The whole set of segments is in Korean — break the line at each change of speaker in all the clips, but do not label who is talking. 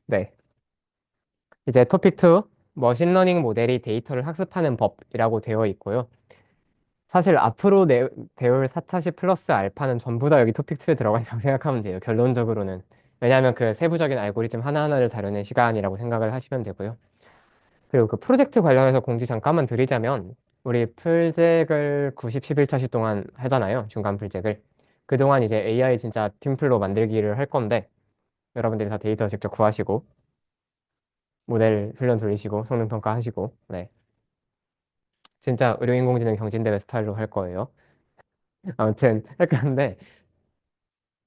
네. 이제 토픽 2, 머신러닝 모델이 데이터를 학습하는 법이라고 되어 있고요. 사실 앞으로 배울 4차시 플러스 알파는 전부 다 여기 토픽 2에 들어가 있다고 생각하면 돼요. 결론적으로는. 왜냐하면 그 세부적인 알고리즘 하나하나를 다루는 시간이라고 생각을 하시면 되고요. 그리고 그 프로젝트 관련해서 공지 잠깐만 드리자면, 우리 풀잭을 90, 11차시 동안 하잖아요. 중간 풀잭을. 그동안 이제 AI 진짜 팀플로 만들기를 할 건데, 여러분들이 다 데이터 직접 구하시고, 모델 훈련 돌리시고, 성능 평가하시고, 네. 진짜 의료인공지능 경진대회 스타일로 할 거예요. 아무튼 할 건데,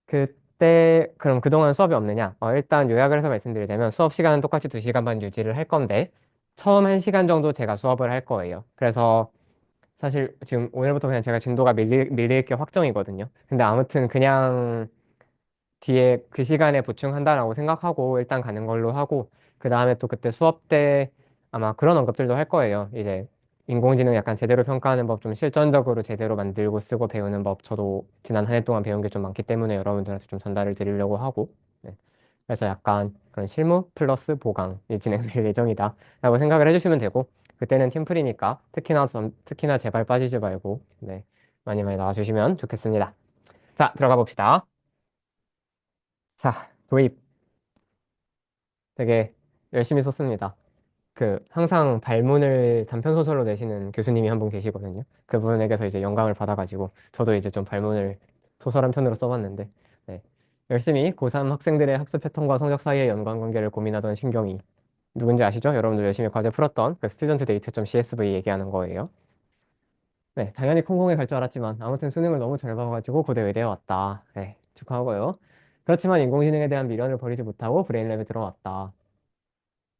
그때 그럼 그동안 수업이 없느냐? 일단 요약을 해서 말씀드리자면 수업 시간은 똑같이 2시간 반 유지를 할 건데 처음 1시간 정도 제가 수업을 할 거예요. 그래서 사실 지금 오늘부터 그냥 제가 진도가 밀릴 게 확정이거든요. 근데 아무튼 그냥 뒤에 그 시간에 보충한다라고 생각하고 일단 가는 걸로 하고, 그 다음에 또 그때 수업 때 아마 그런 언급들도 할 거예요. 이제 인공지능 약간 제대로 평가하는 법, 좀 실전적으로 제대로 만들고 쓰고 배우는 법, 저도 지난 한 해 동안 배운 게 좀 많기 때문에 여러분들한테 좀 전달을 드리려고 하고, 네. 그래서 약간 그런 실무 플러스 보강이 진행될 예정이다 라고 생각을 해주시면 되고, 그때는 팀플이니까 특히나 제발 빠지지 말고, 네, 많이 많이 나와주시면 좋겠습니다. 자, 들어가 봅시다. 자, 도입 되게 열심히 썼습니다. 그 항상 발문을 단편 소설로 내시는 교수님이 한 분 계시거든요. 그분에게서 이제 영감을 받아가지고 저도 이제 좀 발문을 소설 한 편으로 써봤는데, 네. 열심히 고3 학생들의 학습 패턴과 성적 사이의 연관관계를 고민하던 신경이, 누군지 아시죠? 여러분들 열심히 과제 풀었던 그 스튜던트 데이터.csv 얘기하는 거예요. 네, 당연히 콩콩에 갈 줄 알았지만 아무튼 수능을 너무 잘 봐가지고 고대 의대에 왔다. 네, 축하하고요. 그렇지만 인공지능에 대한 미련을 버리지 못하고 브레인랩에 들어왔다.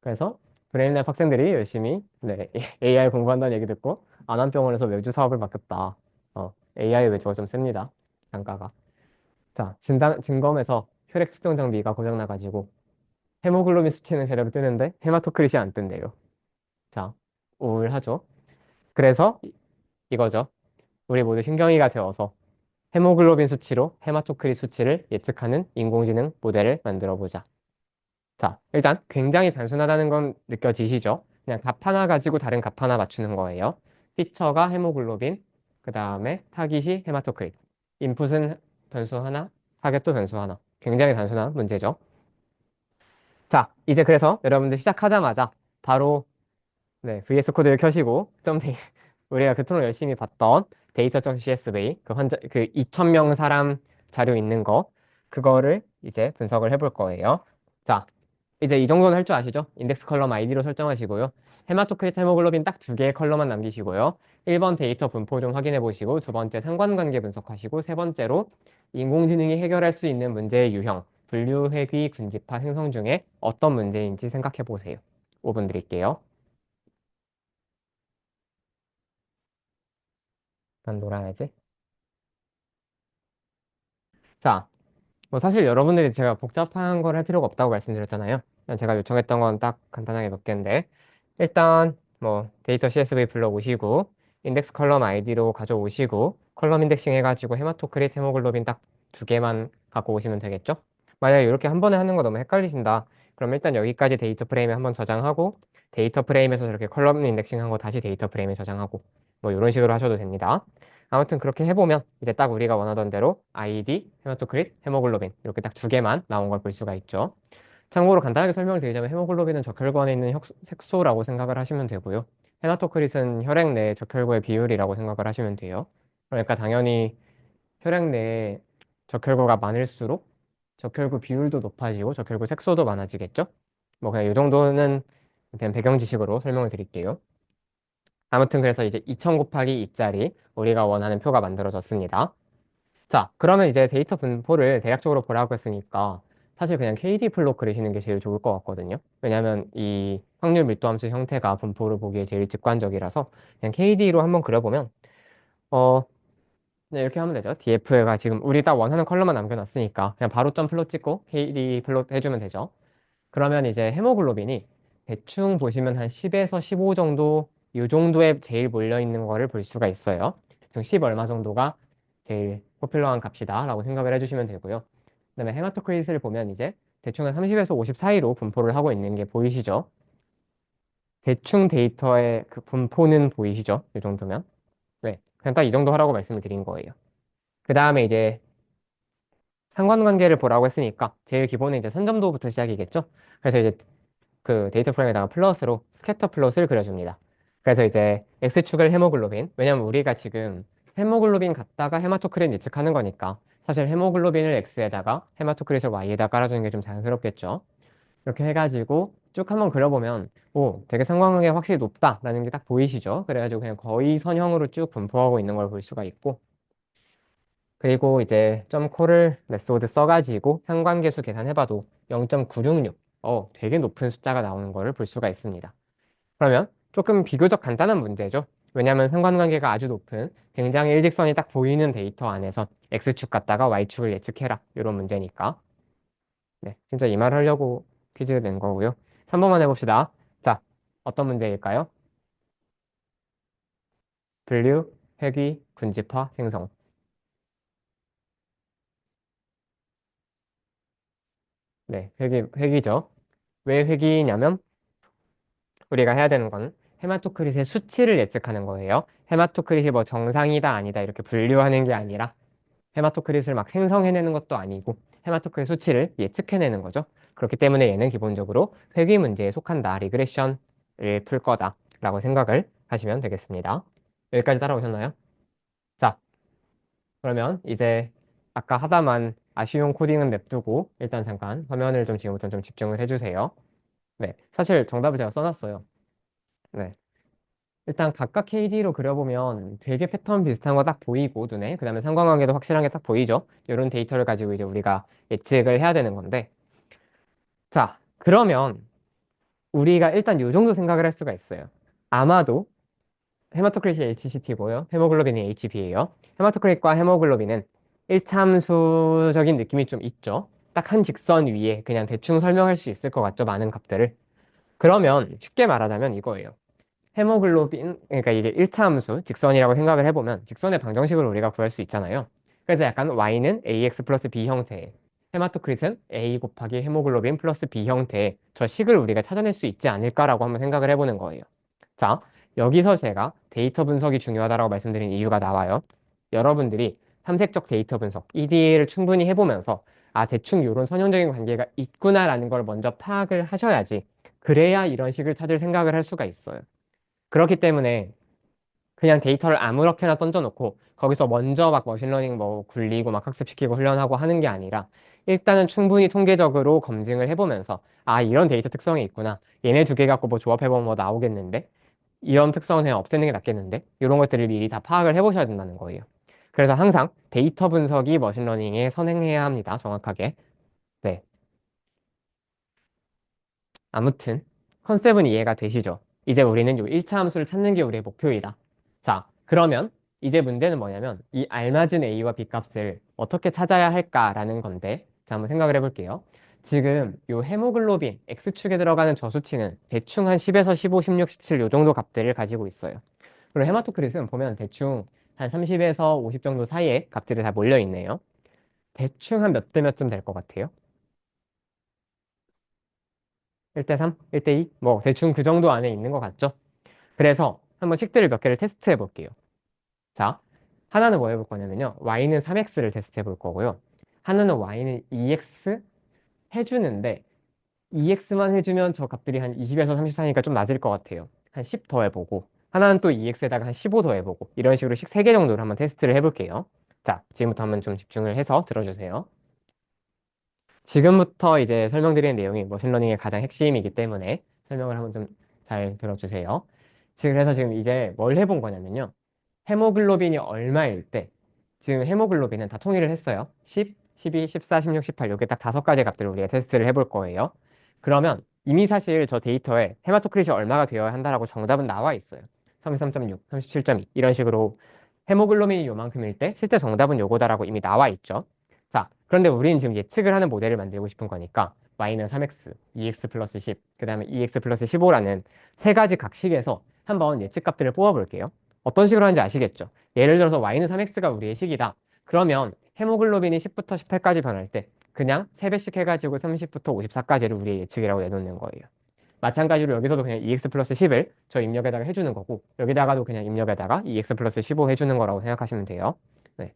그래서 브레인랩 학생들이 열심히, 네, AI 공부한다는 얘기 듣고 안암병원에서 외주 사업을 맡겼다. AI 외주가 좀 셉니다. 단가가. 자, 증검에서 혈액 측정 장비가 고장나가지고 헤모글로빈 수치는 제대로 뜨는데 헤마토크릿이 안 뜬대요. 자, 우울하죠. 그래서 이거죠. 우리 모두 신경이가 되어서 헤모글로빈 수치로 헤마토크릿 수치를 예측하는 인공지능 모델을 만들어 보자. 자, 일단 굉장히 단순하다는 건 느껴지시죠? 그냥 값 하나 가지고 다른 값 하나 맞추는 거예요. 피처가 헤모글로빈, 그 다음에 타깃이 헤마토크릿. 인풋은 변수 하나, 타겟도 변수 하나. 굉장히 단순한 문제죠. 자, 이제 그래서 여러분들 시작하자마자 바로, 네, VS 코드를 켜시고 우리가 그토록 열심히 봤던 데이터.csv, 그 환자 그 2,000명 사람 자료 있는 거, 그거를 이제 분석을 해볼 거예요. 자, 이제 이 정도는 할 줄 아시죠? 인덱스 컬럼 아이디로 설정하시고요. 헤마토크리트 헤모글로빈 딱 두 개의 컬럼만 남기시고요. 1번 데이터 분포 좀 확인해 보시고, 두 번째 상관관계 분석하시고, 세 번째로 인공지능이 해결할 수 있는 문제의 유형, 분류, 회귀, 군집화, 행성 중에 어떤 문제인지 생각해 보세요. 5분 드릴게요. 난 놀아야지. 자, 뭐 사실 여러분들이 제가 복잡한 걸 할 필요가 없다고 말씀드렸잖아요. 그냥 제가 요청했던 건 딱 간단하게 몇 개인데, 일단 뭐 데이터 CSV 불러오시고 인덱스 컬럼 아이디로 가져오시고 컬럼 인덱싱 해가지고 헤마토크릿 헤모글로빈 딱 두 개만 갖고 오시면 되겠죠? 만약에 이렇게 한 번에 하는 거 너무 헷갈리신다, 그럼 일단 여기까지 데이터 프레임에 한번 저장하고, 데이터 프레임에서 저렇게 컬럼 인덱싱 한 거 다시 데이터 프레임에 저장하고, 뭐 이런 식으로 하셔도 됩니다. 아무튼 그렇게 해보면 이제 딱 우리가 원하던 대로 아이디, 헤마토크릿, 헤모글로빈 이렇게 딱 두 개만 나온 걸 볼 수가 있죠. 참고로 간단하게 설명을 드리자면 헤모글로빈은 적혈관에 있는 색소라고 생각을 하시면 되고요. 헤마토크릿은 혈액 내 적혈구의 비율이라고 생각을 하시면 돼요. 그러니까 당연히 혈액 내에 적혈구가 많을수록 적혈구 비율도 높아지고 적혈구 색소도 많아지겠죠? 뭐 그냥 이 정도는 그냥 배경 지식으로 설명을 드릴게요. 아무튼 그래서 이제 2000 곱하기 2짜리 우리가 원하는 표가 만들어졌습니다. 자, 그러면 이제 데이터 분포를 대략적으로 보라고 했으니까 사실 그냥 KD 플롯 그리시는 게 제일 좋을 것 같거든요. 왜냐하면 이 확률 밀도 함수 형태가 분포를 보기에 제일 직관적이라서 그냥 KD로 한번 그려보면, 어 네, 이렇게 하면 되죠. DF가 지금 우리 딱 원하는 컬러만 남겨놨으니까 그냥 바로 점 플롯 찍고 KD 플롯 해주면 되죠. 그러면 이제 헤모글로빈이 대충 보시면 한 10에서 15 정도, 이 정도에 제일 몰려있는 거를 볼 수가 있어요. 대충 10 얼마 정도가 제일 포퓰러한 값이다 라고 생각을 해주시면 되고요. 그다음에 헤마토크리트를 보면 이제 대충 한 30에서 50 사이로 분포를 하고 있는 게 보이시죠? 대충 데이터의 그 분포는 보이시죠? 이 정도면. 네. 그냥 딱 이 정도 하라고 말씀을 드린 거예요. 그 다음에 이제 상관관계를 보라고 했으니까 제일 기본은 이제 선점도부터 시작이겠죠? 그래서 이제 그 데이터 프레임에다가 플러스로 스캐터 플롯을 그려줍니다. 그래서 이제 X축을 헤모글로빈. 왜냐면 우리가 지금 헤모글로빈 갖다가 헤마토크릿 예측하는 거니까 사실 헤모글로빈을 X에다가 헤마토크릿을 Y에다 깔아주는 게 좀 자연스럽겠죠. 이렇게 해가지고 쭉 한번 그려보면 오, 되게 상관관계가 확실히 높다라는 게 딱 보이시죠? 그래가지고 그냥 거의 선형으로 쭉 분포하고 있는 걸 볼 수가 있고 그리고 이제 점코를 메소드 써가지고 상관계수 계산해봐도 0.966 되게 높은 숫자가 나오는 거를 볼 수가 있습니다. 그러면 조금 비교적 간단한 문제죠. 왜냐하면 상관관계가 아주 높은 굉장히 일직선이 딱 보이는 데이터 안에서 X축 갖다가 Y축을 예측해라 이런 문제니까 네, 진짜 이 말 하려고 퀴즈 낸 거고요. 3번만 해봅시다. 자, 어떤 문제일까요? 분류, 회귀, 군집화, 생성. 네, 회귀죠. 왜 회귀냐면 우리가 해야 되는 건 헤마토크릿의 수치를 예측하는 거예요. 헤마토크릿이 뭐 정상이다 아니다 이렇게 분류하는 게 아니라 헤마토크릿을 막 생성해내는 것도 아니고 헤마토크릿 수치를 예측해내는 거죠. 그렇기 때문에 얘는 기본적으로 회귀 문제에 속한다. 리그레션을 풀 거다라고 생각을 하시면 되겠습니다. 여기까지 따라오셨나요? 자, 그러면 이제 아까 하다만 아쉬운 코딩은 냅두고 일단 잠깐 화면을 좀 지금부터 좀 집중을 해주세요. 네, 사실 정답을 제가 써놨어요. 네. 일단 각각 KD로 그려보면 되게 패턴 비슷한 거 딱 보이고 눈에 그 다음에 상관관계도 확실한 게 딱 보이죠. 이런 데이터를 가지고 이제 우리가 예측을 해야 되는 건데 자 그러면 우리가 일단 요 정도 생각을 할 수가 있어요. 아마도 헤마토크릿이 HCT고요. 헤모글로빈이 HB예요. 헤마토크릿과 헤모글로빈은 일참수적인 느낌이 좀 있죠. 딱 한 직선 위에 그냥 대충 설명할 수 있을 것 같죠. 많은 값들을. 그러면 쉽게 말하자면 이거예요. 헤모글로빈, 그러니까 이게 1차 함수, 직선이라고 생각을 해보면 직선의 방정식을 우리가 구할 수 있잖아요. 그래서 약간 y는 ax 플러스 b 형태, 헤마토크릿은 a 곱하기 헤모글로빈 플러스 b 형태의 저 식을 우리가 찾아낼 수 있지 않을까라고 한번 생각을 해보는 거예요. 자, 여기서 제가 데이터 분석이 중요하다고 말씀드린 이유가 나와요. 여러분들이 탐색적 데이터 분석, EDA를 충분히 해보면서 아, 대충 이런 선형적인 관계가 있구나라는 걸 먼저 파악을 하셔야지 그래야 이런 식을 찾을 생각을 할 수가 있어요. 그렇기 때문에 그냥 데이터를 아무렇게나 던져놓고 거기서 먼저 막 머신러닝 뭐 굴리고 막 학습시키고 훈련하고 하는 게 아니라 일단은 충분히 통계적으로 검증을 해보면서 아 이런 데이터 특성이 있구나 얘네 두 개 갖고 뭐 조합해보면 뭐 나오겠는데 이런 특성은 그냥 없애는 게 낫겠는데 이런 것들을 미리 다 파악을 해보셔야 된다는 거예요. 그래서 항상 데이터 분석이 머신러닝에 선행해야 합니다. 정확하게. 네. 아무튼 컨셉은 이해가 되시죠? 이제 우리는 요 1차 함수를 찾는 게 우리의 목표이다. 자, 그러면 이제 문제는 뭐냐면 이 알맞은 A와 B 값을 어떻게 찾아야 할까라는 건데 자, 한번 생각을 해볼게요. 지금 요 헤모글로빈 X축에 들어가는 저 수치는 대충 한 10에서 15, 16, 17 요 정도 값들을 가지고 있어요. 그리고 헤마토크릿은 보면 대충 한 30에서 50 정도 사이에 값들이 다 몰려 있네요. 대충 한 몇 대 몇쯤 될 것 같아요? 1대 3? 1대 2? 뭐 대충 그 정도 안에 있는 것 같죠? 그래서 한번 식들을 몇 개를 테스트 해 볼게요. 자, 하나는 뭐 해볼 거냐면요. y는 3x를 테스트 해 볼 거고요. 하나는 y는 2x 해주는데 2x만 해주면 저 값들이 한 20에서 30 사이니까 좀 낮을 것 같아요. 한 10 더 해보고 하나는 또 2x에다가 한 15 더 해보고 이런 식으로 식 3개 정도를 한번 테스트를 해볼게요. 자, 지금부터 한번 좀 집중을 해서 들어주세요. 지금부터 이제 설명드리는 내용이 머신러닝의 가장 핵심이기 때문에 설명을 한번 좀 잘 들어주세요. 그래서 지금 이제 뭘 해본 거냐면요. 헤모글로빈이 얼마일 때, 지금 헤모글로빈은 다 통일을 했어요. 10, 12, 14, 16, 18 이렇게 딱 5가지 값들을 우리가 테스트를 해볼 거예요. 그러면 이미 사실 저 데이터에 헤마토크릿이 얼마가 되어야 한다라고 정답은 나와 있어요. 33.6, 37.2 이런 식으로 헤모글로빈이 요만큼일 때 실제 정답은 요거다라고 이미 나와 있죠. 자, 그런데 우리는 지금 예측을 하는 모델을 만들고 싶은 거니까 y는 3x, 2x 플러스 10, 그 다음에 2x 플러스 15라는 세 가지 각식에서 한번 예측 값들을 뽑아볼게요. 어떤 식으로 하는지 아시겠죠? 예를 들어서 y는 3x가 우리의 식이다. 그러면 헤모글로빈이 10부터 18까지 변할 때 그냥 3배씩 해가지고 30부터 54까지를 우리의 예측이라고 내놓는 거예요. 마찬가지로 여기서도 그냥 2x 플러스 10을 저 입력에다가 해주는 거고 여기다가도 그냥 입력에다가 2x 플러스 15 해주는 거라고 생각하시면 돼요. 네.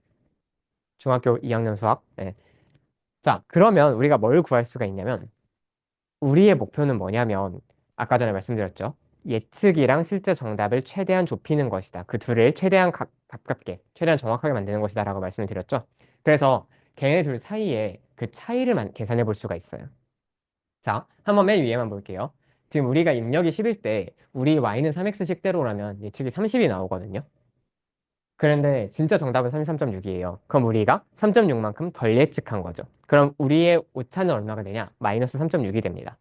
중학교 2학년 수학. 네. 자, 그러면 우리가 뭘 구할 수가 있냐면 우리의 목표는 뭐냐면 아까 전에 말씀드렸죠. 예측이랑 실제 정답을 최대한 좁히는 것이다. 그 둘을 최대한 가깝게, 최대한 정확하게 만드는 것이다 라고 말씀을 드렸죠. 그래서 걔네 둘 사이에 그 차이를 계산해 볼 수가 있어요. 자, 한번 맨 위에만 볼게요. 지금 우리가 입력이 10일 때 우리 y는 3x 식대로라면 예측이 30이 나오거든요. 그런데 진짜 정답은 33.6이에요. 그럼 우리가 3.6만큼 덜 예측한 거죠. 그럼 우리의 오차는 얼마가 되냐? 마이너스 3.6이 됩니다.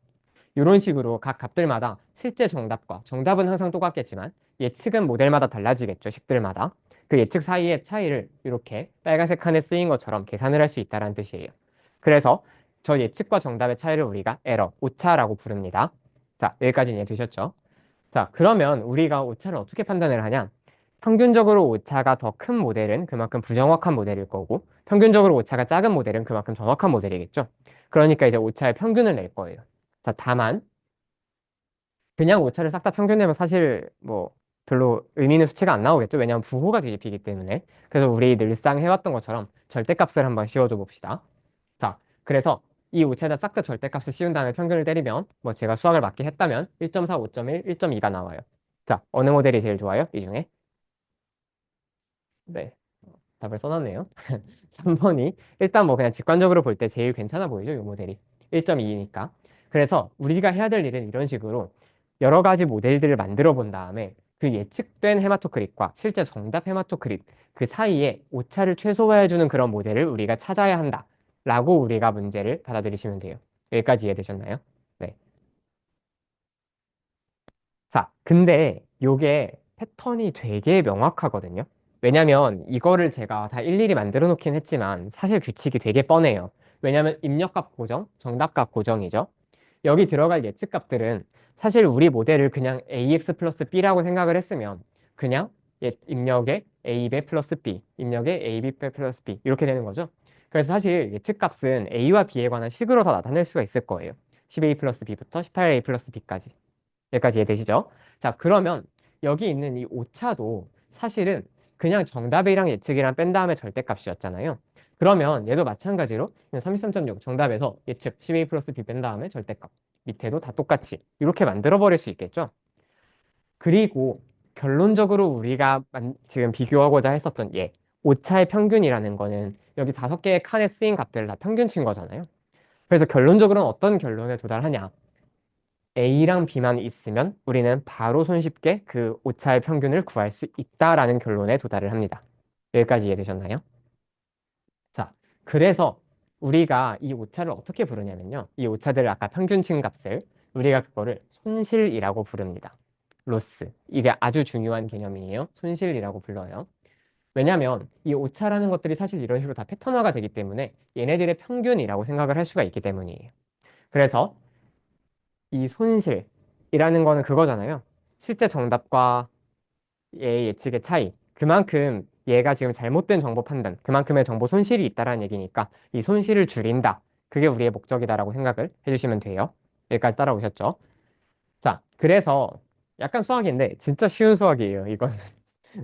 이런 식으로 각 값들마다 실제 정답과 정답은 항상 똑같겠지만 예측은 모델마다 달라지겠죠. 식들마다. 그 예측 사이의 차이를 이렇게 빨간색 칸에 쓰인 것처럼 계산을 할 수 있다는 뜻이에요. 그래서 저 예측과 정답의 차이를 우리가 에러, 오차라고 부릅니다. 자, 여기까지 이해되셨죠? 자, 그러면 우리가 오차를 어떻게 판단을 하냐? 평균적으로 오차가 더 큰 모델은 그만큼 부정확한 모델일 거고 평균적으로 오차가 작은 모델은 그만큼 정확한 모델이겠죠. 그러니까 이제 오차의 평균을 낼 거예요. 자, 다만 그냥 오차를 싹 다 평균내면 사실 뭐 별로 의미 있는 수치가 안 나오겠죠. 왜냐하면 부호가 뒤집히기 때문에. 그래서 우리 늘상 해왔던 것처럼 절대값을 한번 씌워줘 봅시다. 자, 그래서 이 오차에다 싹 다 절대값을 씌운 다음에 평균을 때리면 뭐 제가 수학을 맞게 했다면 1.4, 5.1, 1.2가 나와요. 자, 어느 모델이 제일 좋아요? 이 중에? 네, 답을 써놨네요. 3번이 일단 뭐 그냥 직관적으로 볼 때 제일 괜찮아 보이죠, 이 모델이. 1.2니까. 그래서 우리가 해야 될 일은 이런 식으로 여러 가지 모델들을 만들어 본 다음에 그 예측된 헤마토크릿과 실제 정답 헤마토크릿 그 사이에 오차를 최소화해주는 그런 모델을 우리가 찾아야 한다. 라고 우리가 문제를 받아들이시면 돼요. 여기까지 이해되셨나요? 네. 자, 근데 요게 패턴이 되게 명확하거든요. 왜냐면 이거를 제가 다 일일이 만들어 놓긴 했지만 사실 규칙이 되게 뻔해요. 왜냐면 입력값 고정, 정답값 고정이죠. 여기 들어갈 예측값들은 사실 우리 모델을 그냥 ax 플러스 b라고 생각을 했으면 그냥 입력에 ab 플러스 b, 입력에 ab 플러스 b 이렇게 되는 거죠. 그래서 사실 예측값은 a와 b에 관한 식으로 다 나타낼 수가 있을 거예요. 10a 플러스 b부터 18a 플러스 b까지. 여기까지 이해되시죠? 자, 그러면 여기 있는 이 오차도 사실은 그냥 정답이랑 예측이랑 뺀 다음에 절대값이었잖아요. 그러면 얘도 마찬가지로 그냥 33.6 정답에서 예측 12 플러스 b 뺀 다음에 절대값 밑에도 다 똑같이 이렇게 만들어 버릴 수 있겠죠? 그리고 결론적으로 우리가 지금 비교하고자 했었던 얘 오차의 평균이라는 거는 여기 5개의 칸에 쓰인 값들을 다 평균치인 거잖아요. 그래서 결론적으로는 어떤 결론에 도달하냐? A랑 B만 있으면 우리는 바로 손쉽게 그 오차의 평균을 구할 수 있다라는 결론에 도달을 합니다. 여기까지 이해되셨나요? 자, 그래서 우리가 이 오차를 어떻게 부르냐면요. 이 오차들을 아까 평균치 값을 우리가 그거를 손실이라고 부릅니다. 로스. 이게 아주 중요한 개념이에요. 손실이라고 불러요. 왜냐하면 이 오차라는 것들이 사실 이런 식으로 다 패턴화가 되기 때문에 얘네들의 평균이라고 생각을 할 수가 있기 때문이에요. 그래서 이 손실이라는 거는 그거잖아요. 실제 정답과 얘의 예측의 차이. 그만큼 얘가 지금 잘못된 정보 판단, 그만큼의 정보 손실이 있다라는 얘기니까 이 손실을 줄인다. 그게 우리의 목적이다라고 생각을 해주시면 돼요. 여기까지 따라오셨죠? 자, 그래서 약간 수학인데 진짜 쉬운 수학이에요, 이건.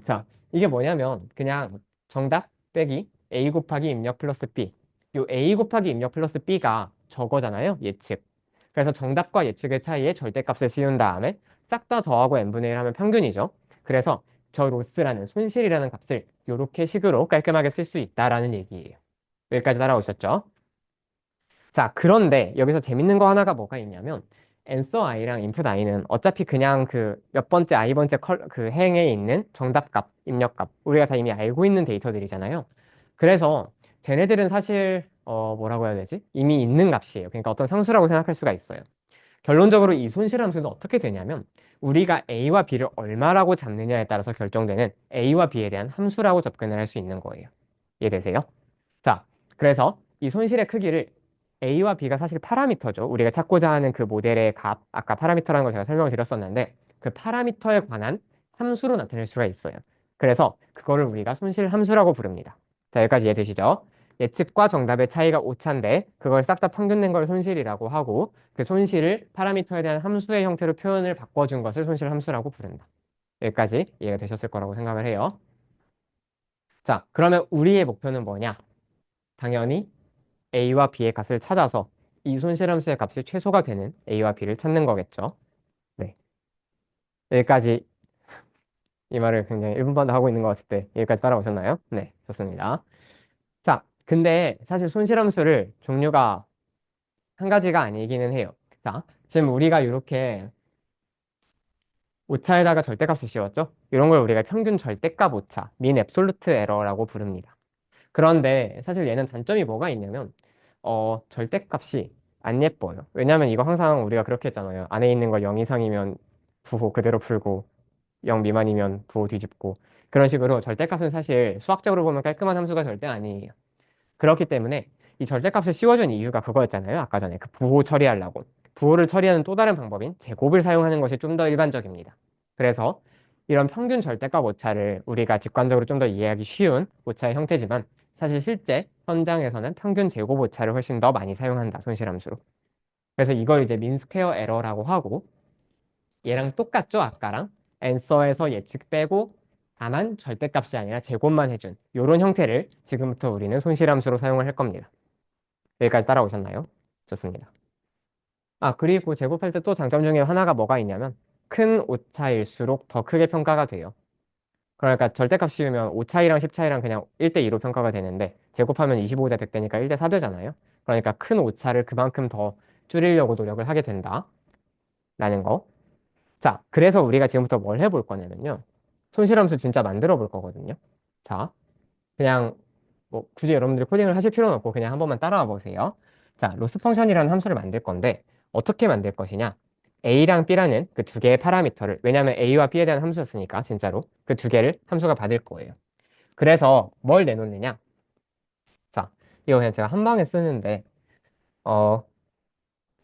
자, 이게 뭐냐면 그냥 정답 빼기 a 곱하기 입력 플러스 b. 요 a 곱하기 입력 플러스 b가 저거잖아요, 예측. 그래서 정답과 예측의 차이에 절대값을 씌운 다음에 싹 다 더하고 n분의 1 하면 평균이죠. 그래서 저 로스라는 손실이라는 값을 이렇게 식으로 깔끔하게 쓸 수 있다라는 얘기예요. 여기까지 따라오셨죠? 자, 그런데 여기서 재밌는 거 하나가 뭐가 있냐면 answer i랑 input i는 어차피 그냥 그 몇 번째 i 번째 그 행에 있는 정답값, 입력값 우리가 다 이미 알고 있는 데이터들이잖아요. 그래서 쟤네들은 사실 뭐라고 해야 되지? 이미 있는 값이에요. 그러니까 어떤 상수라고 생각할 수가 있어요. 결론적으로 이 손실함수는 어떻게 되냐면 우리가 a와 b를 얼마라고 잡느냐에 따라서 결정되는 a와 b에 대한 함수라고 접근을 할 수 있는 거예요. 이해되세요? 자, 그래서 이 손실의 크기를 A와 B가 사실 파라미터죠. 우리가 찾고자 하는 그 모델의 값, 아까 파라미터라는 걸 제가 설명을 드렸었는데 그 파라미터에 관한 함수로 나타낼 수가 있어요. 그래서 그거를 우리가 손실 함수라고 부릅니다. 자, 여기까지 이해되시죠? 예측과 정답의 차이가 오차인데 그걸 싹 다 평균 낸 걸 손실이라고 하고 그 손실을 파라미터에 대한 함수의 형태로 표현을 바꿔준 것을 손실 함수라고 부른다. 여기까지 이해가 되셨을 거라고 생각을 해요. 자, 그러면 우리의 목표는 뭐냐? 당연히 A와 B의 값을 찾아서 이 손실함수의 값이 최소가 되는 A와 B를 찾는 거겠죠. 네. 여기까지 이 말을 굉장히 1분반도 하고 있는 것 같을 때 여기까지 따라오셨나요? 네, 좋습니다. 자, 근데 사실 손실함수를 종류가 한 가지가 아니기는 해요. 자, 지금 우리가 이렇게 오차에다가 절대값을 씌웠죠? 이런 걸 우리가 평균 절대값 오차, 민 앱솔루트 에러라고 부릅니다. 그런데 사실 얘는 단점이 뭐가 있냐면 절대값이 안 예뻐요. 왜냐면 이거 항상 우리가 그렇게 했잖아요. 안에 있는 거 0 이상이면 부호 그대로 풀고 0 미만이면 부호 뒤집고 그런 식으로 절대값은 사실 수학적으로 보면 깔끔한 함수가 절대 아니에요. 그렇기 때문에 이 절대값을 씌워준 이유가 그거였잖아요. 아까 전에 그 부호 처리하려고. 부호를 처리하는 또 다른 방법인 제곱을 사용하는 것이 좀 더 일반적입니다. 그래서 이런 평균 절대값 오차를 우리가 직관적으로 좀 더 이해하기 쉬운 오차의 형태지만 사실 실제 현장에서는 평균 제곱 오차를 훨씬 더 많이 사용한다. 손실함수로. 그래서 이걸 이제 민스퀘어 에러라고 하고 얘랑 똑같죠? 아까랑. 앤서에서 예측 빼고 다만 절대값이 아니라 제곱만 해준 이런 형태를 지금부터 우리는 손실함수로 사용을 할 겁니다. 여기까지 따라오셨나요? 좋습니다. 아, 그리고 제곱할 때 또 장점 중에 하나가 뭐가 있냐면 큰 오차일수록 더 크게 평가가 돼요. 그러니까 절대값 씌우면 5차이랑 10차이랑 그냥 1대2로 평가가 되는데 제곱하면 25대 100대니까 1대4 되잖아요. 그러니까 큰 오차를 그만큼 더 줄이려고 노력을 하게 된다. 라는 거. 자, 그래서 우리가 지금부터 뭘 해볼 거냐면요. 손실함수 진짜 만들어 볼 거거든요. 자, 그냥 뭐 굳이 여러분들이 코딩을 하실 필요는 없고 그냥 한 번만 따라와 보세요. 자, 로스 펑션이라는 함수를 만들 건데 어떻게 만들 것이냐? A랑 B라는 그 두 개의 파라미터를 왜냐하면 A와 B에 대한 함수였으니까 진짜로 그 두 개를 함수가 받을 거예요. 그래서 뭘 내놓느냐? 자, 이거 그냥 제가 한 방에 쓰는데 어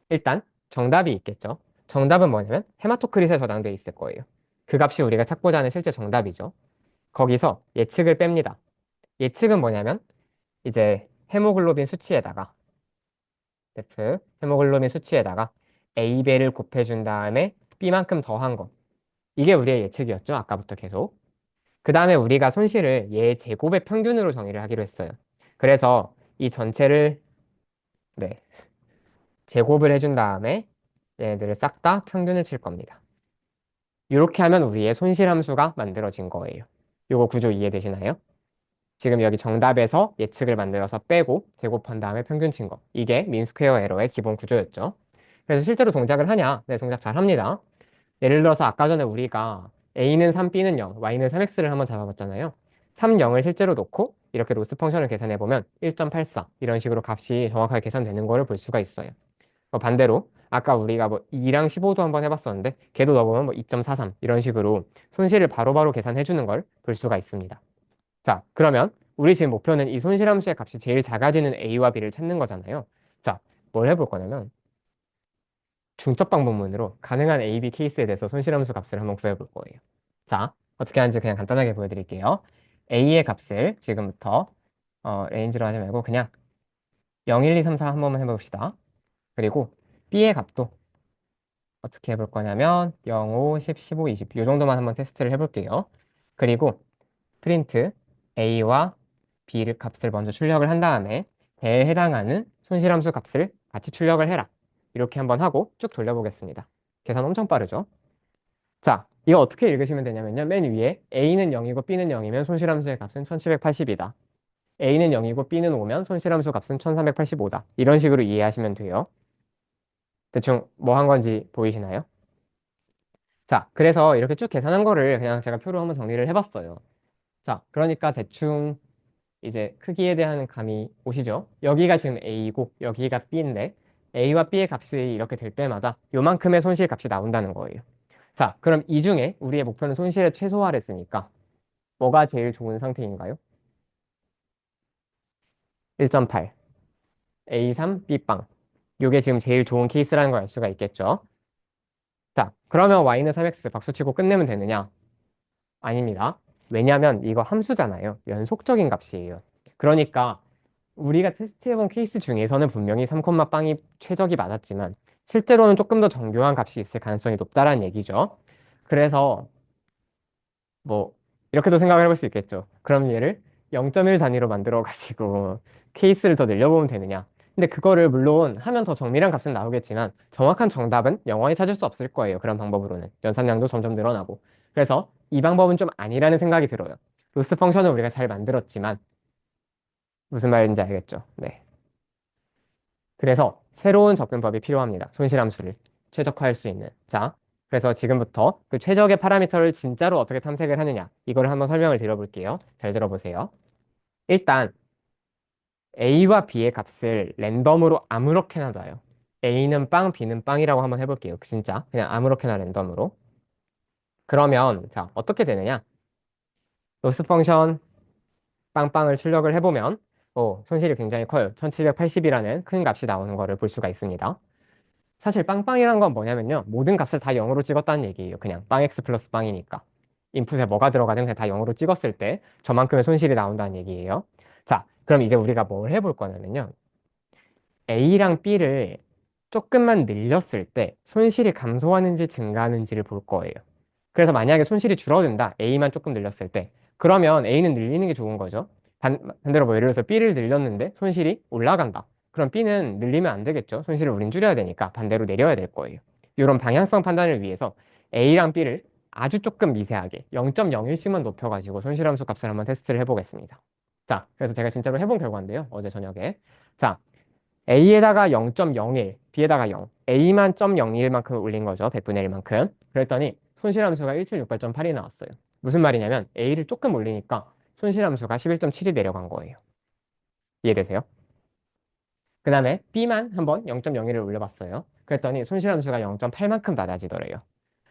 일단 정답이 있겠죠. 정답은 뭐냐면 헤마토크릿에 저장되어 있을 거예요. 그 값이 우리가 찾고자 하는 실제 정답이죠. 거기서 예측을 뺍니다. 예측은 뭐냐면 이제 헤모글로빈 수치에다가 F 헤모글로빈 수치에다가 A배를 곱해준 다음에 B만큼 더한 거. 이게 우리의 예측이었죠. 아까부터 계속. 그 다음에 우리가 손실을 얘 제곱의 평균으로 정의를 하기로 했어요. 그래서 이 전체를 네, 제곱을 해준 다음에 얘네들을 싹 다 평균을 칠 겁니다. 이렇게 하면 우리의 손실함수가 만들어진 거예요. 요거 구조 이해되시나요? 지금 여기 정답에서 예측을 만들어서 빼고 제곱한 다음에 평균 친 거. 이게 민스퀘어 에러의 기본 구조였죠. 그래서 실제로 동작을 하냐? 네, 동작 잘 합니다. 예를 들어서 아까 전에 우리가 A는 3, B는 0, Y는 3X를 한번 잡아봤잖아요. 3, 0을 실제로 놓고 이렇게 로스 펑션을 계산해보면 1.84 이런 식으로 값이 정확하게 계산되는 거를 볼 수가 있어요. 반대로 아까 우리가 뭐 2랑 15도 한번 해봤었는데 걔도 넣어보면 뭐 2.43 이런 식으로 손실을 바로바로 계산해주는 걸 볼 수가 있습니다. 자, 그러면 우리 지금 목표는 이 손실함수의 값이 제일 작아지는 A와 B를 찾는 거잖아요. 자, 뭘 해볼 거냐면 중첩 방법문으로 가능한 A, B 케이스에 대해서 손실함수 값을 한번 구해볼 거예요. 자, 어떻게 하는지 그냥 간단하게 보여드릴게요. A의 값을 지금부터 레인지로 하지 말고 그냥 0, 1, 2, 3, 4 한 번만 해봅시다. 그리고 B의 값도 어떻게 해볼 거냐면 0, 5, 10, 15, 20 이 정도만 한번 테스트를 해볼게요. 그리고 프린트 A와 B를 값을 먼저 출력을 한 다음에 배에 해당하는 손실함수 값을 같이 출력을 해라. 이렇게 한번 하고 쭉 돌려보겠습니다. 계산 엄청 빠르죠? 자, 이거 어떻게 읽으시면 되냐면요. 맨 위에 A는 0이고 B는 0이면 손실함수의 값은 1780이다. A는 0이고 B는 5면 손실함수 값은 1385다. 이런 식으로 이해하시면 돼요. 대충 뭐 한 건지 보이시나요? 자, 그래서 이렇게 쭉 계산한 거를 그냥 제가 표로 한번 정리를 해봤어요. 자, 그러니까 대충 이제 크기에 대한 감이 오시죠? 여기가 지금 A고 여기가 B인데 A와 B의 값이 이렇게 될 때마다 요만큼의 손실 값이 나온다는 거예요. 자, 그럼 이 중에 우리의 목표는 손실을 최소화를 했으니까 뭐가 제일 좋은 상태인가요? 1.8 A3 B빵 요게 지금 제일 좋은 케이스라는 걸 알 수가 있겠죠? 자, 그러면 Y는 3X 박수치고 끝내면 되느냐? 아닙니다. 왜냐하면 이거 함수잖아요. 연속적인 값이에요. 그러니까 우리가 테스트해본 케이스 중에서는 분명히 3콤마 빵이 최적이 맞았지만 실제로는 조금 더 정교한 값이 있을 가능성이 높다라는 얘기죠. 그래서 뭐 이렇게도 생각을 해볼 수 있겠죠. 그럼 얘를 0.1 단위로 만들어 가지고 케이스를 더 늘려보면 되느냐. 근데 그거를 물론 하면 더 정밀한 값은 나오겠지만 정확한 정답은 영원히 찾을 수 없을 거예요. 그런 방법으로는 연산량도 점점 늘어나고. 그래서 이 방법은 좀 아니라는 생각이 들어요. 로스 펑션은 우리가 잘 만들었지만 무슨 말인지 알겠죠? 네. 그래서 새로운 접근법이 필요합니다. 손실함수를 최적화할 수 있는. 자, 그래서 지금부터 그 최적의 파라미터를 진짜로 어떻게 탐색을 하느냐. 이걸 한번 설명을 드려볼게요. 잘 들어보세요. 일단 A와 B의 값을 랜덤으로 아무렇게나 놔요. A는 빵, B는 빵이라고 한번 해볼게요. 진짜 그냥 아무렇게나 랜덤으로. 그러면 자, 어떻게 되느냐? 로스 펑션 빵빵을 출력을 해보면 손실이 굉장히 커요. 1780이라는 큰 값이 나오는 거를 볼 수가 있습니다. 사실 빵빵이란 건 뭐냐면요. 모든 값을 다 0으로 찍었다는 얘기예요. 그냥 빵 x 플러스 빵이니까. 인풋에 뭐가 들어가든 그냥 다 0으로 찍었을 때 저만큼의 손실이 나온다는 얘기예요. 자, 그럼 이제 우리가 뭘 해볼 거냐면요. A랑 B를 조금만 늘렸을 때 손실이 감소하는지 증가하는지를 볼 거예요. 그래서 만약에 손실이 줄어든다. A만 조금 늘렸을 때. 그러면 A는 늘리는 게 좋은 거죠. 반대로 뭐 예를 들어서 B를 늘렸는데 손실이 올라간다. 그럼 B는 늘리면 안 되겠죠. 손실을 우린 줄여야 되니까 반대로 내려야 될 거예요. 이런 방향성 판단을 위해서 A랑 B를 아주 조금 미세하게 0.01씩만 높여가지고 손실함수 값을 한번 테스트를 해보겠습니다. 자, 그래서 제가 진짜로 해본 결과인데요. 어제 저녁에. 자, A에다가 0.01, B에다가 0. A만 0.01만큼 올린 거죠. 100분의 1만큼. 그랬더니 손실함수가 1768.8이 나왔어요. 무슨 말이냐면 A를 조금 올리니까 손실함수가 11.7이 내려간 거예요. 이해되세요? 그 다음에 B만 한번 0.01을 올려봤어요. 그랬더니 손실함수가 0.8만큼 낮아지더래요.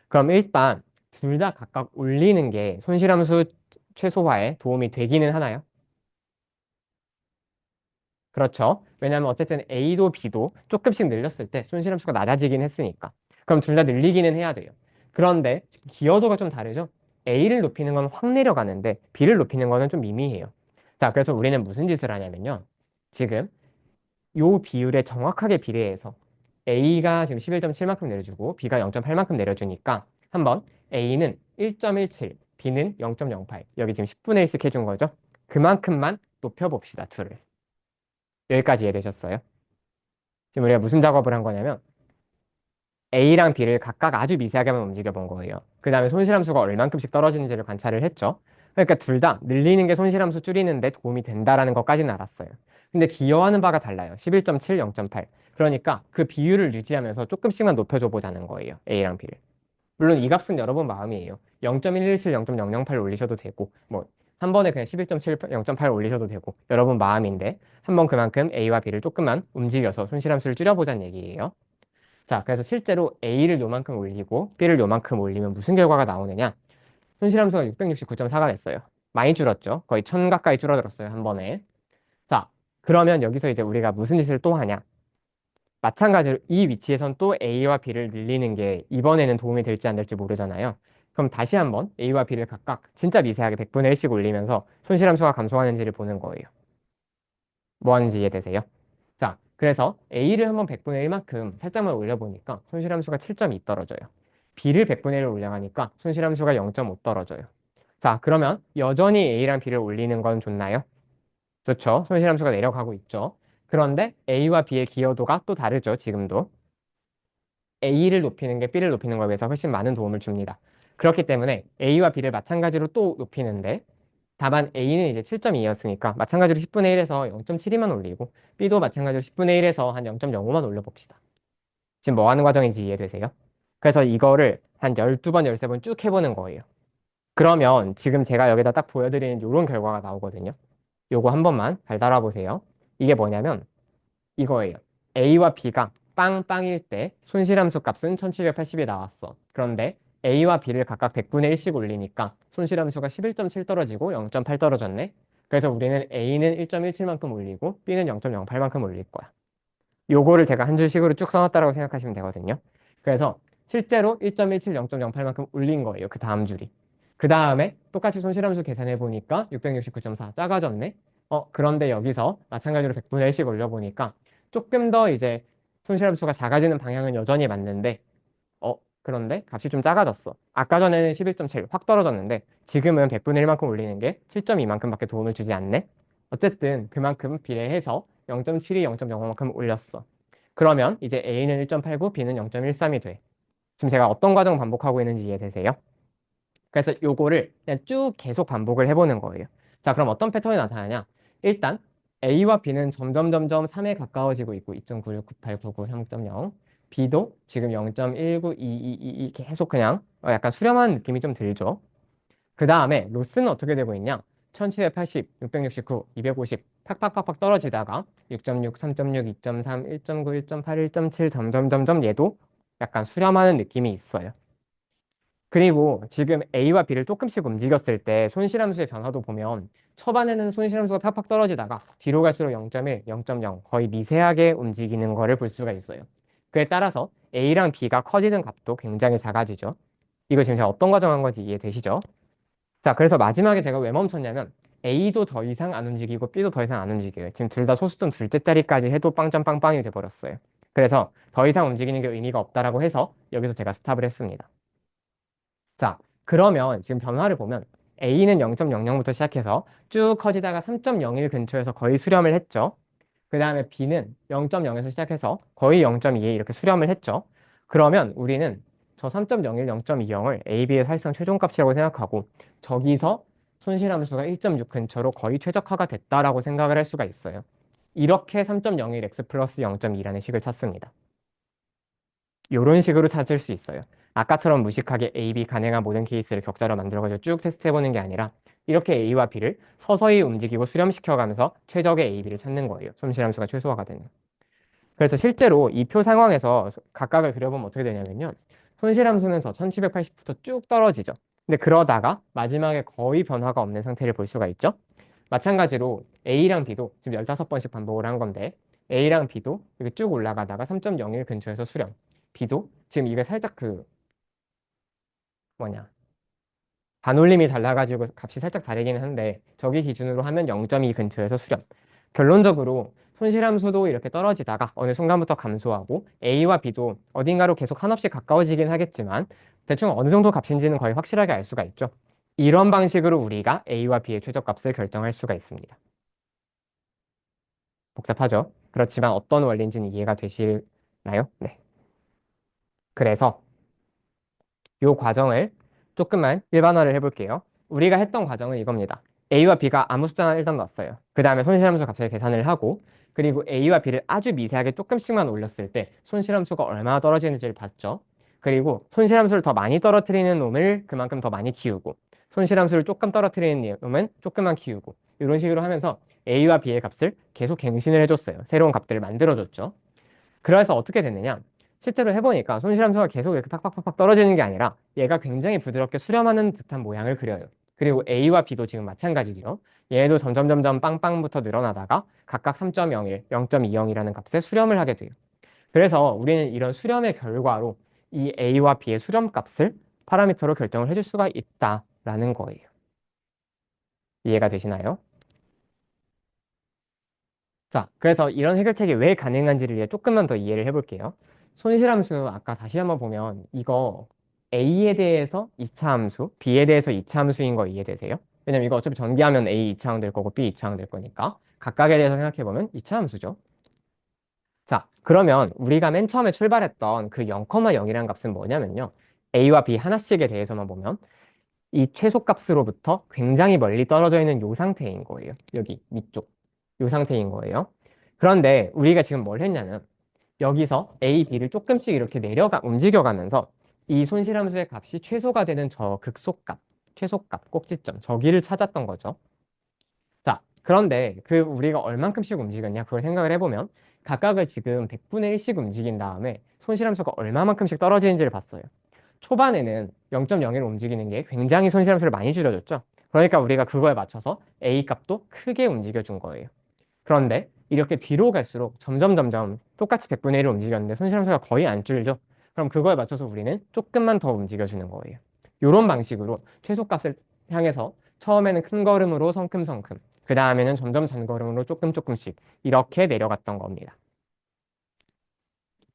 그럼 일단 둘 다 각각 올리는 게 손실함수 최소화에 도움이 되기는 하나요? 그렇죠. 왜냐하면 어쨌든 A도 B도 조금씩 늘렸을 때 손실함수가 낮아지긴 했으니까. 그럼 둘 다 늘리기는 해야 돼요. 그런데 기여도가 좀 다르죠? A를 높이는 건 확 내려가는데 B를 높이는 거는 좀 미미해요. 자, 그래서 우리는 무슨 짓을 하냐면요. 지금 요 비율에 정확하게 비례해서 A가 지금 11.7만큼 내려주고 B가 0.8만큼 내려주니까 한번 A는 1.17, B는 0.08. 여기 지금 10분의 1씩 해준 거죠? 그만큼만 높여봅시다, 둘을. 여기까지 이해되셨어요? 지금 우리가 무슨 작업을 한 거냐면 A랑 B를 각각 아주 미세하게만 움직여 본 거예요. 그 다음에 손실함수가 얼만큼씩 떨어지는지를 관찰을 했죠. 그러니까 둘 다 늘리는 게 손실함수 줄이는데 도움이 된다라는 것까지는 알았어요. 근데 기여하는 바가 달라요. 11.7, 0.8. 그러니까 그 비율을 유지하면서 조금씩만 높여줘 보자는 거예요. A랑 B를. 물론 이 값은 여러분 마음이에요. 0.117, 0.008 올리셔도 되고 뭐 한 번에 그냥 11.7, 0.8 올리셔도 되고 여러분 마음인데 한번 그만큼 A와 B를 조금만 움직여서 손실함수를 줄여보자는 얘기예요. 자, 그래서 실제로 A를 요만큼 올리고 B를 요만큼 올리면 무슨 결과가 나오느냐? 손실함수가 669.4가 됐어요. 많이 줄었죠? 거의 1000 가까이 줄어들었어요, 한 번에. 자, 그러면 여기서 이제 우리가 무슨 짓을 또 하냐? 마찬가지로 이 위치에선 또 A와 B를 늘리는 게 이번에는 도움이 될지 안 될지 모르잖아요. 그럼 다시 한번 A와 B를 각각 진짜 미세하게 100분의 1씩 올리면서 손실함수가 감소하는지를 보는 거예요. 뭐 하는지 이해되세요? 자, 그래서 A를 한번 100분의 1만큼 살짝만 올려보니까 손실함수가 7.2 떨어져요. B를 100분의 1을 올려가니까 손실함수가 0.5 떨어져요. 자, 그러면 여전히 A랑 B를 올리는 건 좋나요? 좋죠. 손실함수가 내려가고 있죠. 그런데 A와 B의 기여도가 또 다르죠. 지금도. A를 높이는 게 B를 높이는 거에 비해서 훨씬 많은 도움을 줍니다. 그렇기 때문에 A와 B를 마찬가지로 또 높이는데 다만 A는 이제 7.2였으니까 마찬가지로 10분의 1에서 0.72만 올리고 B도 마찬가지로 10분의 1에서 한 0.05만 올려봅시다. 지금 뭐 하는 과정인지 이해되세요? 그래서 이거를 한 12번, 13번 쭉 해보는 거예요. 그러면 지금 제가 여기다 딱 보여드리는 이런 결과가 나오거든요. 요거 한 번만 잘 따라보세요. 이게 뭐냐면 이거예요. A와 B가 빵빵일 때 손실함수 값은 1780이 나왔어. 그런데 A와 B를 각각 100분의 1씩 올리니까 손실함수가 11.7 떨어지고 0.8 떨어졌네. 그래서 우리는 A는 1.17만큼 올리고 B는 0.08만큼 올릴 거야. 요거를 제가 한 줄식으로 쭉 써놨다라고 생각하시면 되거든요. 그래서 실제로 1.17, 0.08만큼 올린 거예요. 그 다음 줄이. 그 다음에 똑같이 손실함수 계산해 보니까 669.4 작아졌네. 그런데 여기서 마찬가지로 100분의 1씩 올려보니까 조금 더 이제 손실함수가 작아지는 방향은 여전히 맞는데 그런데 값이 좀 작아졌어. 아까 전에는 11.7 확 떨어졌는데 지금은 100분의 1만큼 올리는 게 7.2만큼밖에 도움을 주지 않네. 어쨌든 그만큼 비례해서 0.72, 0.05만큼 올렸어. 그러면 이제 A는 1.89, B는 0.13이 돼. 지금 제가 어떤 과정 반복하고 있는지 이해되세요? 그래서 요거를 그냥 쭉 계속 반복을 해보는 거예요. 자, 그럼 어떤 패턴이 나타나냐? 일단 A와 B는 점점 3에 가까워지고 있고 2.969899 3.0. B도 지금 0.19222 계속 그냥 약간 수렴하는 느낌이 좀 들죠. 그 다음에 로스는 어떻게 되고 있냐? 1780, 669, 250 팍팍팍팍 떨어지다가 6.6, 3.6, 2.3, 1.9, 1.8, 1.7 점점점점 얘도 약간 수렴하는 느낌이 있어요. 그리고 지금 A와 B를 조금씩 움직였을 때 손실함수의 변화도 보면 초반에는 손실함수가 팍팍 떨어지다가 뒤로 갈수록 0.1, 0.0 거의 미세하게 움직이는 거를 볼 수가 있어요. 그에 따라서 A랑 B가 커지는 값도 굉장히 작아지죠. 이거 지금 제가 어떤 과정한 건지 이해되시죠? 자, 그래서 마지막에 제가 왜 멈췄냐면 A도 더 이상 안 움직이고 B도 더 이상 안 움직여요. 지금 둘 다 소수점 둘째 자리까지 해도 빵점빵빵이 돼버렸어요. 그래서 더 이상 움직이는 게 의미가 없다라고 해서 여기서 제가 스탑을 했습니다. 자, 그러면 지금 변화를 보면 A는 0.00부터 시작해서 쭉 커지다가 3.01 근처에서 거의 수렴을 했죠. 그 다음에 B는 0.0에서 시작해서 거의 0.2에 이렇게 수렴을 했죠. 그러면 우리는 저 3.01, 0.20을 A, B의 사실상 최종값이라고 생각하고 저기서 손실함수가 1.6 근처로 거의 최적화가 됐다라고 생각을 할 수가 있어요. 이렇게 3.01x 플러스 0.2라는 식을 찾습니다. 이런 식으로 찾을 수 있어요. 아까처럼 무식하게 A, B 가능한 모든 케이스를 격자로 만들어가지고 쭉 테스트해보는 게 아니라 이렇게 A와 B를 서서히 움직이고 수렴시켜가면서 최적의 A, B를 찾는 거예요. 손실함수가 최소화가 되는. 그래서 실제로 이 표 상황에서 각각을 그려보면 어떻게 되냐면요. 손실함수는 저 1780부터 쭉 떨어지죠. 근데 그러다가 마지막에 거의 변화가 없는 상태를 볼 수가 있죠. 마찬가지로 A랑 B도 지금 15번씩 반복을 한 건데 A랑 B도 이렇게 쭉 올라가다가 3.01 근처에서 수렴. B도 지금 이게 살짝 그 뭐냐 반올림이 달라가지고 값이 살짝 다르기는 한데 저기 기준으로 하면 0.2 근처에서 수렴. 결론적으로 손실함수도 이렇게 떨어지다가 어느 순간부터 감소하고 A와 B도 어딘가로 계속 한없이 가까워지긴 하겠지만 대충 어느 정도 값인지는 거의 확실하게 알 수가 있죠. 이런 방식으로 우리가 A와 B의 최저값을 결정할 수가 있습니다. 복잡하죠? 그렇지만 어떤 원리인지는 이해가 되시나요? 네. 그래서 이 과정을 조금만 일반화를 해볼게요. 우리가 했던 과정은 이겁니다. A와 B가 아무 숫자나 일단 넣었어요. 그 다음에 손실함수 값을 계산을 하고 그리고 A와 B를 아주 미세하게 조금씩만 올렸을 때 손실함수가 얼마나 떨어지는지를 봤죠. 그리고 손실함수를 더 많이 떨어뜨리는 놈을 그만큼 더 많이 키우고 손실함수를 조금 떨어뜨리는 놈은 조금만 키우고 이런 식으로 하면서 A와 B의 값을 계속 갱신을 해줬어요. 새로운 값들을 만들어줬죠. 그래서 어떻게 됐느냐? 실제로 해보니까 손실함수가 계속 이렇게 팍팍팍팍 떨어지는 게 아니라 얘가 굉장히 부드럽게 수렴하는 듯한 모양을 그려요. 그리고 A와 B도 지금 마찬가지죠. 얘도 점점점점 빵빵부터 늘어나다가 각각 3.01, 0.20이라는 값에 수렴을 하게 돼요. 그래서 우리는 이런 수렴의 결과로 이 A와 B의 수렴 값을 파라미터로 결정을 해줄 수가 있다라는 거예요. 이해가 되시나요? 자, 그래서 이런 해결책이 왜 가능한지를 이제 조금만 더 이해를 해볼게요. 손실함수 아까 다시 한번 보면 이거 A에 대해서 2차 함수, B에 대해서 2차 함수인 거 이해되세요? 왜냐면 이거 어차피 전개하면 A 2차항 될 거고 B 2차항 될 거니까 각각에 대해서 생각해보면 2차 함수죠. 자, 그러면 우리가 맨 처음에 출발했던 그 0,0이라는 값은 뭐냐면요. A와 B 하나씩에 대해서만 보면 이 최소값으로부터 굉장히 멀리 떨어져 있는 요 상태인 거예요. 여기 위쪽. 요 상태인 거예요. 그런데 우리가 지금 뭘 했냐면 여기서 A, B를 조금씩 이렇게 움직여가면서 이 손실함수의 값이 최소가 되는 저 극소값, 최소값, 꼭지점, 저기를 찾았던 거죠. 자, 그런데 그 우리가 얼만큼씩 움직였냐 그걸 생각을 해보면 각각을 지금 100분의 1씩 움직인 다음에 손실함수가 얼마만큼씩 떨어지는지를 봤어요. 초반에는 0.01을 움직이는 게 굉장히 손실함수를 많이 줄여줬죠. 그러니까 우리가 그거에 맞춰서 A 값도 크게 움직여준 거예요. 그런데 이렇게 뒤로 갈수록 점점 똑같이 100분의 1을 움직였는데 손실함수가 거의 안 줄죠. 그럼 그거에 맞춰서 우리는 조금만 더 움직여주는 거예요. 이런 방식으로 최소값을 향해서 처음에는 큰 걸음으로 성큼성큼 그 다음에는 점점 잔걸음으로 조금 조금씩 이렇게 내려갔던 겁니다.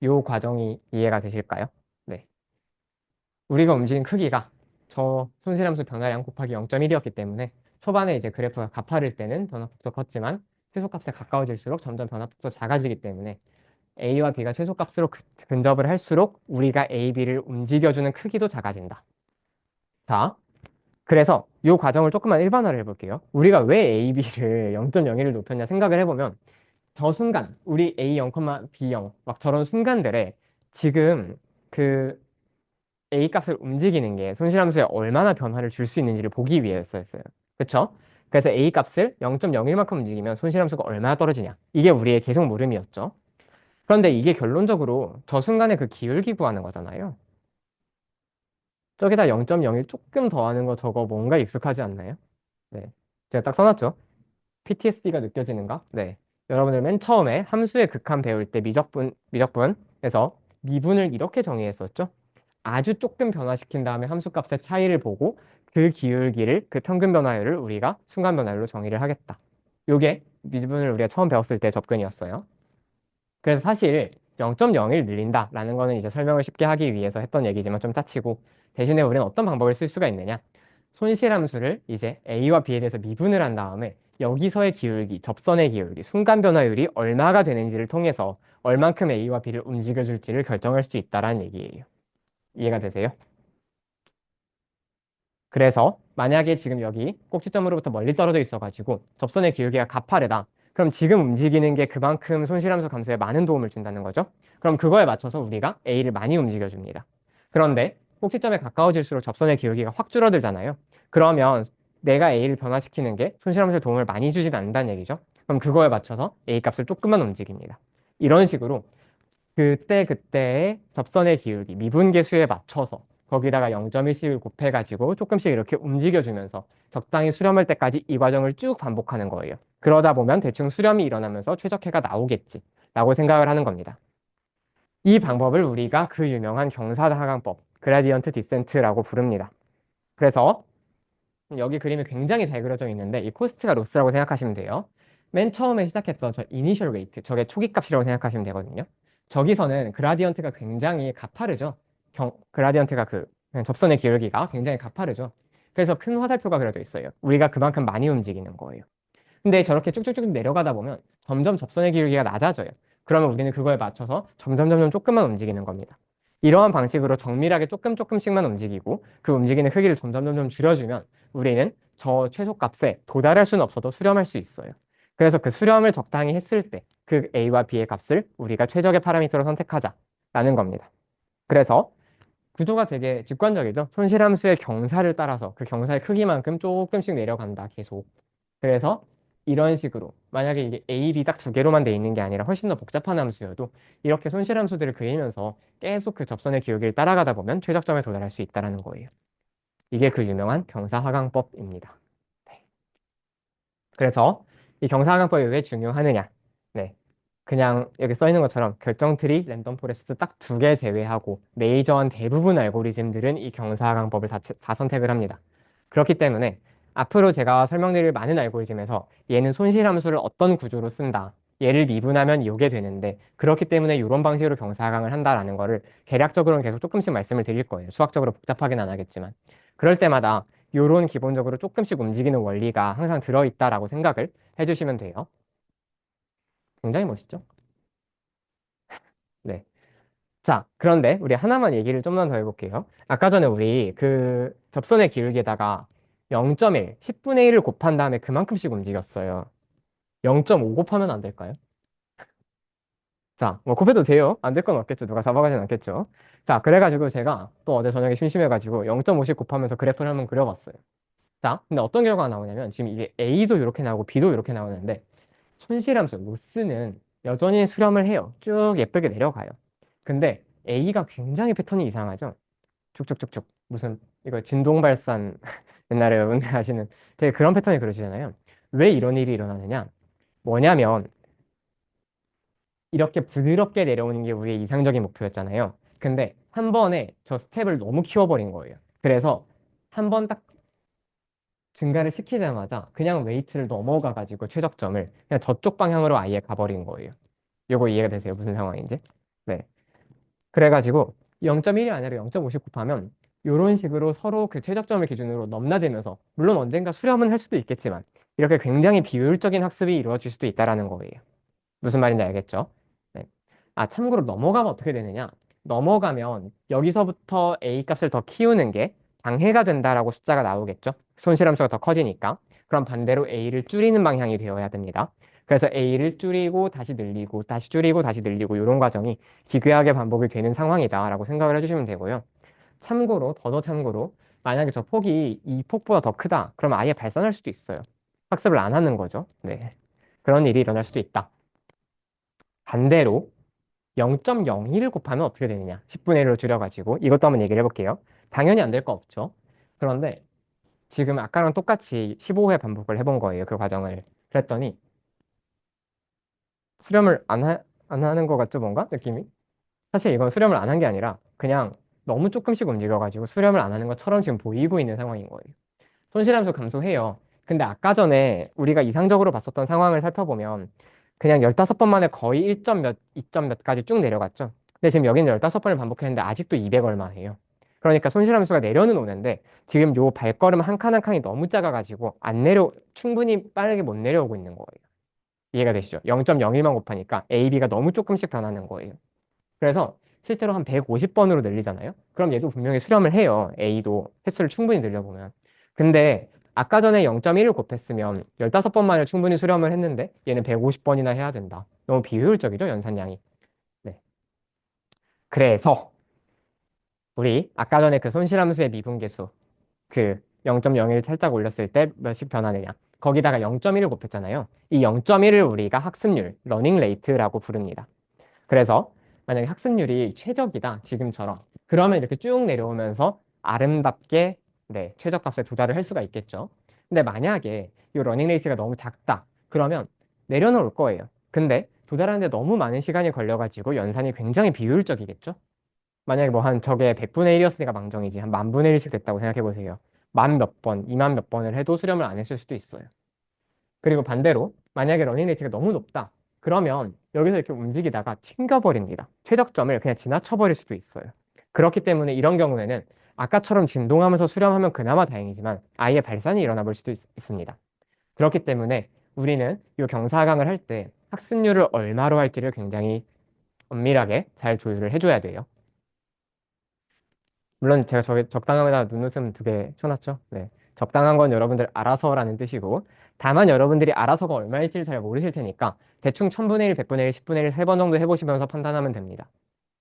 요 과정이 이해가 되실까요? 네. 우리가 움직인 크기가 저 손실함수 변화량 곱하기 0.1이었기 때문에 초반에 이제 그래프가 가파를 때는 변화폭도 컸지만 최소값에 가까워질수록 점점 변화폭도 작아지기 때문에 A와 B가 최소값으로 근접을 할수록 우리가 A, B를 움직여주는 크기도 작아진다. 자, 그래서 이 과정을 조금만 일반화를 해볼게요. 우리가 왜 A, B를 0.01을 높였냐 생각을 해보면 저 순간 우리 A0, B0 막 저런 순간들에 지금 그 A 값을 움직이는 게 손실함수에 얼마나 변화를 줄 수 있는지를 보기 위해서였어요. 그쵸? 그래서 A 값을 0.01만큼 움직이면 손실함수가 얼마나 떨어지냐. 이게 우리의 계속 물음이었죠. 그런데 이게 결론적으로 저 순간에 그 기울기 구하는 거잖아요. 저기다 0.01 조금 더하는 거 저거 뭔가 익숙하지 않나요? 네. 제가 딱 써놨죠. PTSD가 느껴지는가? 네. 여러분들 맨 처음에 함수의 극한 배울 때 미적분에서 미분을 이렇게 정의했었죠. 아주 조금 변화시킨 다음에 함수값의 차이를 보고 그 기울기를, 그 평균 변화율을 우리가 순간 변화율로 정의를 하겠다. 요게 미분을 우리가 처음 배웠을 때 접근이었어요. 그래서 사실 0.01 늘린다라는 거는 이제 설명을 쉽게 하기 위해서 했던 얘기지만 좀 짜치고 대신에 우리는 어떤 방법을 쓸 수가 있느냐? 손실함수를 이제 A와 B에 대해서 미분을 한 다음에 여기서의 기울기, 접선의 기울기, 순간 변화율이 얼마가 되는지를 통해서 얼만큼 A와 B를 움직여줄지를 결정할 수 있다라는 얘기예요. 이해가 되세요? 그래서 만약에 지금 여기 꼭지점으로부터 멀리 떨어져 있어가지고 접선의 기울기가 가파르다. 그럼 지금 움직이는 게 그만큼 손실함수 감소에 많은 도움을 준다는 거죠. 그럼 그거에 맞춰서 우리가 A를 많이 움직여줍니다. 그런데 꼭지점에 가까워질수록 접선의 기울기가 확 줄어들잖아요. 그러면 내가 A를 변화시키는 게 손실함수에 도움을 많이 주진 않는다는 얘기죠. 그럼 그거에 맞춰서 A 값을 조금만 움직입니다. 이런 식으로 그때그때의 접선의 기울기, 미분계수에 맞춰서 거기다가 0.1씩을 곱해가지고 조금씩 이렇게 움직여주면서 적당히 수렴할 때까지 이 과정을 쭉 반복하는 거예요. 그러다 보면 대충 수렴이 일어나면서 최적해가 나오겠지 라고 생각을 하는 겁니다. 이 방법을 우리가 그 유명한 경사하강법, 그라디언트 디센트라고 부릅니다. 그래서 여기 그림이 굉장히 잘 그려져 있는데 이 코스트가 로스라고 생각하시면 돼요. 맨 처음에 시작했던 저 이니셜 웨이트, 저게 초기 값이라고 생각하시면 되거든요. 저기서는 그라디언트가 굉장히 가파르죠. 그라디언트가 그냥 접선의 기울기가 굉장히 가파르죠. 그래서 큰 화살표가 그려져 있어요. 우리가 그만큼 많이 움직이는 거예요. 근데 저렇게 쭉쭉쭉 내려가다 보면 점점 접선의 기울기가 낮아져요. 그러면 우리는 그거에 맞춰서 점점 조금만 움직이는 겁니다. 이러한 방식으로 정밀하게 조금씩만 움직이고 그 움직이는 크기를 점점 줄여주면 우리는 저 최소값에 도달할 수는 없어도 수렴할 수 있어요. 그래서 그 수렴을 적당히 했을 때 그 A와 B의 값을 우리가 최적의 파라미터로 선택하자라는 겁니다. 그래서 구조가 되게 직관적이죠. 손실함수의 경사를 따라서 그 경사의 크기만큼 조금씩 내려간다, 계속. 그래서 이런 식으로 만약에 이게 A, B 딱 두 개로만 돼 있는 게 아니라 훨씬 더 복잡한 함수여도 이렇게 손실함수들을 그리면서 계속 그 접선의 기울기를 따라가다 보면 최적점에 도달할 수 있다는 거예요. 이게 그 유명한 경사하강법입니다. 네. 그래서 이 경사하강법이 왜 중요하느냐? 네. 그냥 여기 써 있는 것처럼 결정트리, 랜덤 포레스트 딱 두 개 제외하고 메이저한 대부분 알고리즘들은 이 경사하강법을 다 선택을 합니다. 그렇기 때문에 앞으로 제가 설명드릴 많은 알고리즘에서 얘는 손실함수를 어떤 구조로 쓴다. 얘를 미분하면 이게 되는데 그렇기 때문에 이런 방식으로 경사하강을 한다라는 거를 계략적으로는 계속 조금씩 말씀을 드릴 거예요. 수학적으로 복잡하게는 안 하겠지만. 그럴 때마다 요런 기본적으로 조금씩 움직이는 원리가 항상 들어있다라고 생각을 해주시면 돼요. 굉장히 멋있죠? 네. 자, 그런데 우리 하나만 얘기를 좀만 더 해볼게요. 아까 전에 우리 그 접선의 기울기에다가 0.1, 10분의 1을 곱한 다음에 그만큼씩 움직였어요. 0.5 곱하면 안 될까요? 자, 뭐 곱해도 돼요. 안 될 건 없겠죠. 누가 잡아가진 않겠죠. 자, 그래가지고 제가 또 어제 저녁에 심심해가지고 0.5씩 곱하면서 그래프를 한번 그려봤어요. 자, 근데 어떤 결과가 나오냐면 지금 이게 A도 이렇게 나오고 B도 이렇게 나오는데 손실함수 로스는 여전히 수렴을 해요. 쭉 예쁘게 내려가요. 근데 A가 굉장히 패턴이 이상하죠. 쭉쭉쭉쭉 무슨 이거 진동발산 옛날에 여러분들 아시는 되게 그런 패턴이 그러시잖아요. 왜 이런 일이 일어나느냐? 뭐냐면 이렇게 부드럽게 내려오는 게 우리의 이상적인 목표였잖아요. 근데 한 번에 저 스텝을 너무 키워버린 거예요. 그래서 한번 딱 증가를 시키자마자 그냥 웨이트를 넘어가가지고 최적점을 그냥 저쪽 방향으로 아예 가버린 거예요. 요거 이해가 되세요? 무슨 상황인지? 네. 그래가지고 0.1이 아니라 0.50 곱하면 이런 식으로 서로 그 최적점을 기준으로 넘나들면서 물론 언젠가 수렴은 할 수도 있겠지만 이렇게 굉장히 비효율적인 학습이 이루어질 수도 있다라는 거예요. 무슨 말인지 알겠죠? 네. 아, 참고로 넘어가면 어떻게 되느냐? 넘어가면 여기서부터 A 값을 더 키우는 게 방해가 된다라고 숫자가 나오겠죠? 손실함수가 더 커지니까. 그럼 반대로 A를 줄이는 방향이 되어야 됩니다. 그래서 A를 줄이고 다시 늘리고 다시 줄이고 다시 늘리고 이런 과정이 기괴하게 반복이 되는 상황이다라고 생각을 해주시면 되고요. 참고로, 더더 참고로, 만약에 저 폭이 이 폭보다 더 크다. 그럼 아예 발산할 수도 있어요. 학습을 안 하는 거죠. 네. 그런 일이 일어날 수도 있다. 반대로 0.01을 곱하면 어떻게 되느냐? 10분의 1로 줄여가지고 이것도 한번 얘기를 해볼게요. 당연히 안 될 거 없죠. 그런데 지금 아까랑 똑같이 15회 반복을 해본 거예요. 그 과정을. 그랬더니 수렴을 안 하는 거 같죠? 뭔가? 느낌이? 사실 이건 수렴을 안 한 게 아니라 그냥 너무 조금씩 움직여가지고 수렴을 안 하는 것처럼 지금 보이고 있는 상황인 거예요. 손실함수 감소해요. 근데 아까 전에 우리가 이상적으로 봤었던 상황을 살펴보면 그냥 15번 만에 거의 1점 몇, 2점 몇까지 쭉 내려갔죠. 근데 지금 여기는 15번을 반복했는데 아직도 200 얼마예요. 그러니까 손실함수가 내려는 오는데 지금 요 발걸음 한 칸 한 칸이 너무 작아가지고 안 내려, 충분히 빠르게 못 내려오고 있는 거예요. 이해가 되시죠? 0.01만 곱하니까 A, B가 너무 조금씩 변하는 거예요. 그래서 실제로 한 150번으로 늘리잖아요. 그럼 얘도 분명히 수렴을 해요. A도 횟수를 충분히 늘려보면. 근데 아까 전에 0.1을 곱했으면 15번 만에 충분히 수렴을 했는데 얘는 150번이나 해야 된다. 너무 비효율적이죠, 연산량이. 네. 그래서 우리 아까 전에 그 손실함수의 미분계수 그 0.01 살짝 올렸을 때 몇씩 변하느냐. 거기다가 0.1을 곱했잖아요. 이 0.1을 우리가 학습률, 러닝 레이트라고 부릅니다. 그래서 만약에 학습률이 최적이다, 지금처럼. 그러면 이렇게 쭉 내려오면서 아름답게 네, 최저값에 도달을 할 수가 있겠죠. 근데 만약에 이 러닝 레이트가 너무 작다. 그러면 내려놓을 거예요. 근데 도달하는데 너무 많은 시간이 걸려가지고 연산이 굉장히 비효율적이겠죠. 만약에 뭐 한 저게 100분의 1이었으니까 망정이지. 한 10,000분의 1씩 됐다고 생각해 보세요. 만 몇 번, 2만 몇 번을 해도 수렴을 안 했을 수도 있어요. 그리고 반대로 만약에 러닝 레이트가 너무 높다. 그러면 여기서 이렇게 움직이다가 튕겨버립니다. 최적점을 그냥 지나쳐버릴 수도 있어요. 그렇기 때문에 이런 경우에는 아까처럼 진동하면서 수렴하면 그나마 다행이지만 아예 발산이 일어나 볼 수도 있습니다. 그렇기 때문에 우리는 이 경사강을 할 때 학습률을 얼마로 할지를 굉장히 엄밀하게 잘 조율을 해줘야 돼요. 물론 제가 저기 적당함에다 눈웃음 2개 쳐놨죠. 네. 적당한 건 여러분들 알아서라는 뜻이고, 다만 여러분들이 알아서가 얼마일지를 잘 모르실 테니까 대충 1000분의 1, 100분의 1, 10분의 1 3번 정도 해보시면서 판단하면 됩니다.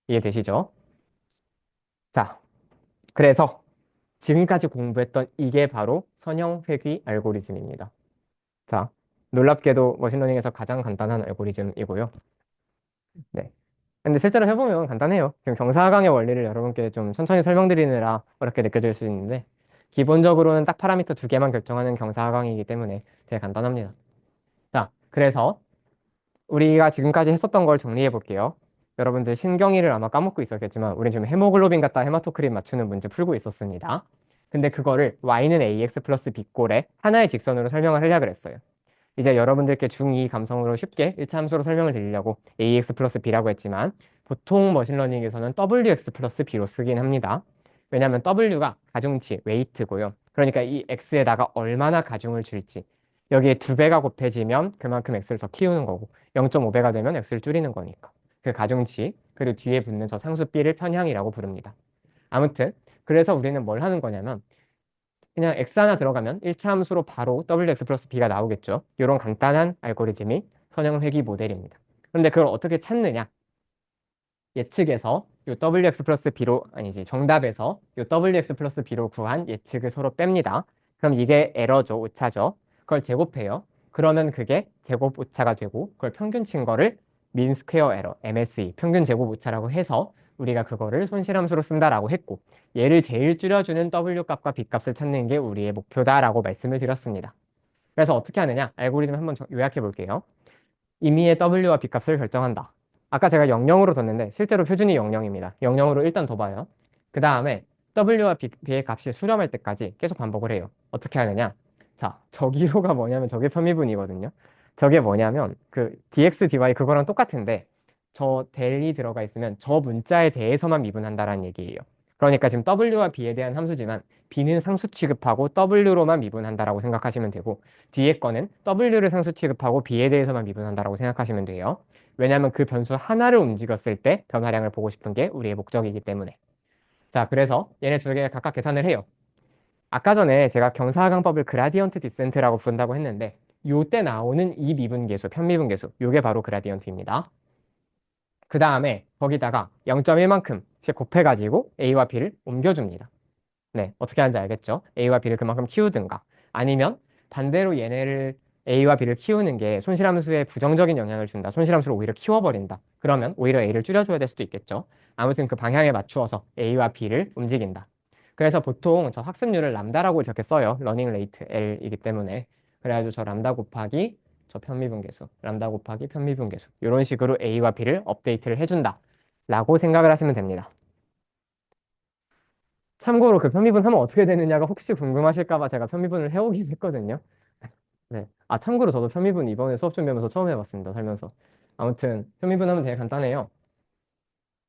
이해되시죠? 자, 그래서 지금까지 공부했던 이게 바로 선형 회귀 알고리즘입니다. 자, 놀랍게도 머신러닝에서 가장 간단한 알고리즘이고요. 네. 근데 실제로 해보면 간단해요. 지금 경사강의 원리를 여러분께 좀 천천히 설명드리느라 어렵게 느껴질 수 있는데 기본적으로는 딱 파라미터 2개만 결정하는 경사강이기 때문에 되게 간단합니다. 자, 그래서 우리가 지금까지 했었던 걸 정리해 볼게요. 여러분들 신경이를 아마 까먹고 있었겠지만 우린 지금 헤모글로빈 갖다 헤마토크rit 맞추는 문제 풀고 있었습니다. 근데 그거를 y는 ax 플러스 b꼴에 하나의 직선으로 설명을 하려고 그랬어요. 이제 여러분들께 중2 감성으로 쉽게 1차 함수로 설명을 드리려고 ax 플러스 b라고 했지만 보통 머신러닝에서는 wx 플러스 b로 쓰긴 합니다. 왜냐하면 w가 가중치, 웨이트고요. 그러니까 이 x에다가 얼마나 가중을 줄지 여기에 2배가 곱해지면 그만큼 x를 더 키우는 거고 0.5배가 되면 x를 줄이는 거니까 그 가중치 그리고 뒤에 붙는 저 상수 b를 편향이라고 부릅니다. 아무튼 그래서 우리는 뭘 하는 거냐면 그냥 x 하나 들어가면 1차 함수로 바로 wx 플러스 b가 나오겠죠. 이런 간단한 알고리즘이 선형 회귀 모델입니다. 그런데 그걸 어떻게 찾느냐? 예측에서 요 wx 플러스 b로 아니지 정답에서 요 wx 플러스 b로 구한 예측을 서로 뺍니다. 그럼 이게 에러죠, 오차죠. 그걸 제곱해요. 그러면 그게 제곱 오차가 되고 그걸 평균친 거를 민 스퀘어 에러, MSE, 평균 제곱 오차라고 해서 우리가 그거를 손실함수로 쓴다라고 했고 얘를 제일 줄여주는 w 값과 b 값을 찾는 게 우리의 목표다라고 말씀을 드렸습니다. 그래서 어떻게 하느냐? 알고리즘 한번 요약해 볼게요. 임의의 w와 b 값을 결정한다. 아까 제가 00으로 뒀는데 실제로 표준이 00입니다. 00으로 일단 둬봐요. 그 다음에 w와 b의 값이 수렴할 때까지 계속 반복을 해요. 어떻게 하느냐? 자, 저기로가 뭐냐면 저게 편미분이거든요. 저게 뭐냐면 그 dx, dy 그거랑 똑같은데 저 델이 들어가 있으면 저 문자에 대해서만 미분한다라는 얘기예요. 그러니까 지금 w와 b에 대한 함수지만 b는 상수 취급하고 w로만 미분한다라고 생각하시면 되고 뒤에 거는 w를 상수 취급하고 b에 대해서만 미분한다라고 생각하시면 돼요. 왜냐하면 그 변수 하나를 움직였을 때 변화량을 보고 싶은 게 우리의 목적이기 때문에. 자, 그래서 얘네 두 개 각각 계산을 해요. 아까 전에 제가 경사하강법을 그라디언트 디센트라고 부른다고 했는데 요때 나오는 이 미분계수, 편미분계수, 요게 바로 그라디언트입니다. 그 다음에 거기다가 0.1만큼씩 곱해가지고 A와 B를 옮겨줍니다. 네, 어떻게 하는지 알겠죠? A와 B를 그만큼 키우든가 아니면 반대로 얘네를 A와 B를 키우는 게 손실함수에 부정적인 영향을 준다. 손실함수를 오히려 키워버린다. 그러면 오히려 A를 줄여줘야 될 수도 있겠죠. 아무튼 그 방향에 맞추어서 A와 B를 움직인다. 그래서 보통 저 학습률을 람다라고 이렇게 써요. 러닝 레이트 L이기 때문에. 그래가지고 저 람다 곱하기 저 편미분계수, 람다 곱하기 편미분계수 이런 식으로 A와 B를 업데이트를 해준다. 라고 생각을 하시면 됩니다. 참고로 그 편미분 하면 어떻게 되느냐가 혹시 궁금하실까 봐 제가 편미분을 해오긴 했거든요. 네. 아, 참고로 저도 편미분 이번에 수업 준비하면서 처음 해봤습니다. 살면서. 아무튼 편미분 하면 되게 간단해요.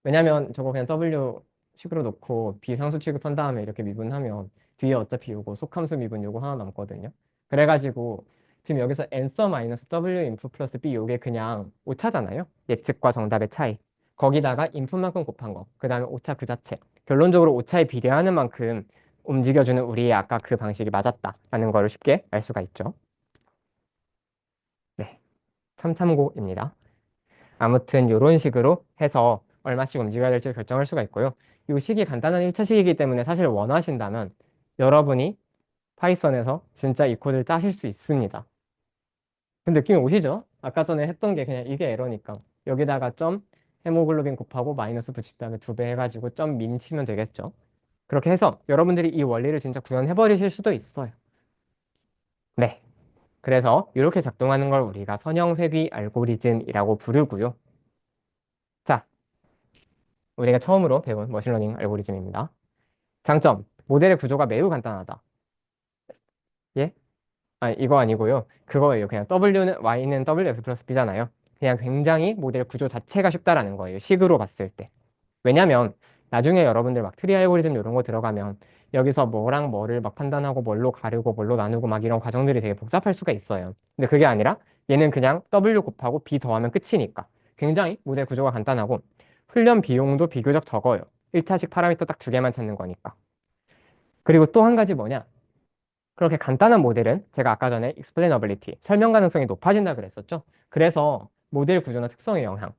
왜냐면 저거 그냥 W 식으로 놓고 비상수 취급한 다음에 이렇게 미분하면 뒤에 어차피 요거 속함수 미분 요거 하나 남거든요. 그래가지고 지금 여기서 answer 마이너스 W input 플러스 B 요게 그냥 오차잖아요. 예측과 정답의 차이. 거기다가 인풋만큼 곱한 거. 그 다음에 오차 그 자체. 결론적으로 오차에 비례하는 만큼 움직여주는 우리의 아까 그 방식이 맞았다라는 거를 쉽게 알 수가 있죠. 네. 참고입니다. 아무튼 이런 식으로 해서 얼마씩 움직여야 될지 결정할 수가 있고요. 이 식이 간단한 1차 식이기 때문에 사실 원하신다면 여러분이 파이썬에서 진짜 이 코드를 짜실 수 있습니다. 그 느낌이 오시죠? 아까 전에 했던 게 그냥 이게 에러니까 여기다가 점 헤모글로빈 곱하고 마이너스 붙인 다음에 2배 해가지고 점 민 치면 되겠죠? 그렇게 해서 여러분들이 이 원리를 진짜 구현해 버리실 수도 있어요. 네. 그래서 이렇게 작동하는 걸 우리가 선형 회귀 알고리즘이라고 부르고요. 자, 우리가 처음으로 배운 머신러닝 알고리즘입니다. 장점, 모델의 구조가 매우 간단하다. 예? 아, 이거 아니고요. 그거예요. 그냥 W는 Y는 WX 플러스 B잖아요. 그냥 굉장히 모델 구조 자체가 쉽다라는 거예요. 식으로 봤을 때. 왜냐면 나중에 여러분들 막 트리 알고리즘 이런 거 들어가면 여기서 뭐랑 뭐를 막 판단하고 뭘로 가르고 뭘로 나누고 막 이런 과정들이 되게 복잡할 수가 있어요. 근데 그게 아니라 얘는 그냥 W 곱하고 B 더하면 끝이니까 굉장히 모델 구조가 간단하고 훈련 비용도 비교적 적어요. 1차식 파라미터 딱 두 개만 찾는 거니까. 그리고 또 한 가지 뭐냐? 그렇게 간단한 모델은 제가 아까 전에 explainability, 설명 가능성이 높아진다 그랬었죠. 그래서 모델 구조나 특성의 영향을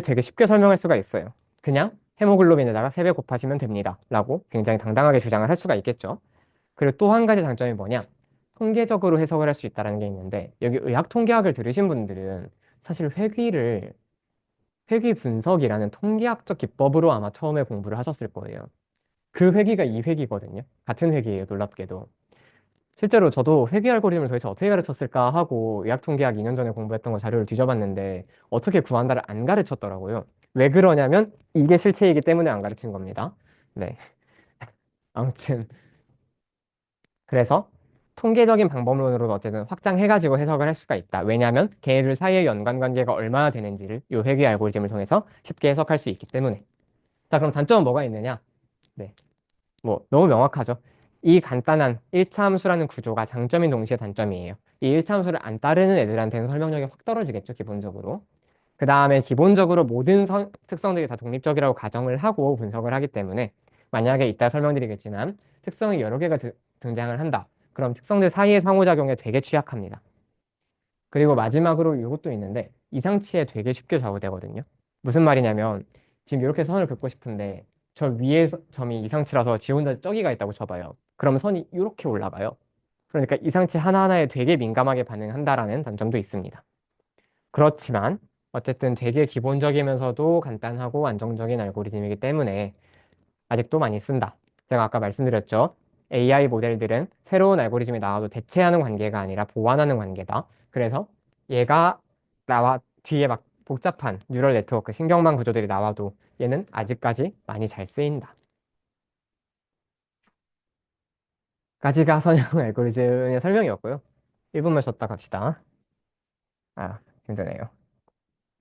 되게 쉽게 설명할 수가 있어요. 그냥 헤모글로빈에다가 3배 곱하시면 됩니다. 라고 굉장히 당당하게 주장을 할 수가 있겠죠. 그리고 또 한 가지 장점이 뭐냐? 통계적으로 해석을 할 수 있다는 게 있는데 여기 의학 통계학을 들으신 분들은 사실 회귀 분석이라는 통계학적 기법으로 아마 처음에 공부를 하셨을 거예요. 그 회귀가 이 회귀거든요. 같은 회귀예요, 놀랍게도. 실제로 저도 회귀 알고리즘을 도대체 어떻게 가르쳤을까 하고 의학 통계학 2년 전에 공부했던 거 자료를 뒤져봤는데 어떻게 구한다를 안 가르쳤더라고요. 왜 그러냐면 이게 실체이기 때문에 안 가르친 겁니다. 네. 아무튼 그래서 통계적인 방법론으로 어쨌든 확장해가지고 해석을 할 수가 있다. 왜냐하면 걔네들 사이의 연관관계가 얼마나 되는지를 이 회귀 알고리즘을 통해서 쉽게 해석할 수 있기 때문에. 자, 그럼 단점은 뭐가 있느냐? 네. 뭐 너무 명확하죠. 이 간단한 1차 함수라는 구조가 장점인 동시에 단점이에요. 이 1차 함수를 안 따르는 애들한테는 설명력이 확 떨어지겠죠, 기본적으로. 그 다음에 기본적으로 모든 특성들이 다 독립적이라고 가정을 하고 분석을 하기 때문에 만약에 이따 설명드리겠지만 특성이 여러 개가 등장을 한다. 그럼 특성들 사이의 상호작용에 되게 취약합니다. 그리고 마지막으로 이것도 있는데 이상치에 되게 쉽게 좌우되거든요. 무슨 말이냐면 지금 이렇게 선을 긋고 싶은데 저 위에 점이 이상치라서 지 혼자 저기가 있다고 쳐봐요. 그럼 선이 이렇게 올라가요. 그러니까 이상치 하나하나에 되게 민감하게 반응한다라는 단점도 있습니다. 그렇지만 어쨌든 되게 기본적이면서도 간단하고 안정적인 알고리즘이기 때문에 아직도 많이 쓴다. 제가 아까 말씀드렸죠. AI 모델들은 새로운 알고리즘이 나와도 대체하는 관계가 아니라 보완하는 관계다. 그래서 얘가 나와 뒤에 막 복잡한 뉴럴 네트워크, 신경망 구조들이 나와도 얘는 아직까지 많이 잘 쓰인다. 까지가 선형 알고리즘의 설명이었고요. 1분만 쉬었다 갑시다. 아, 힘드네요.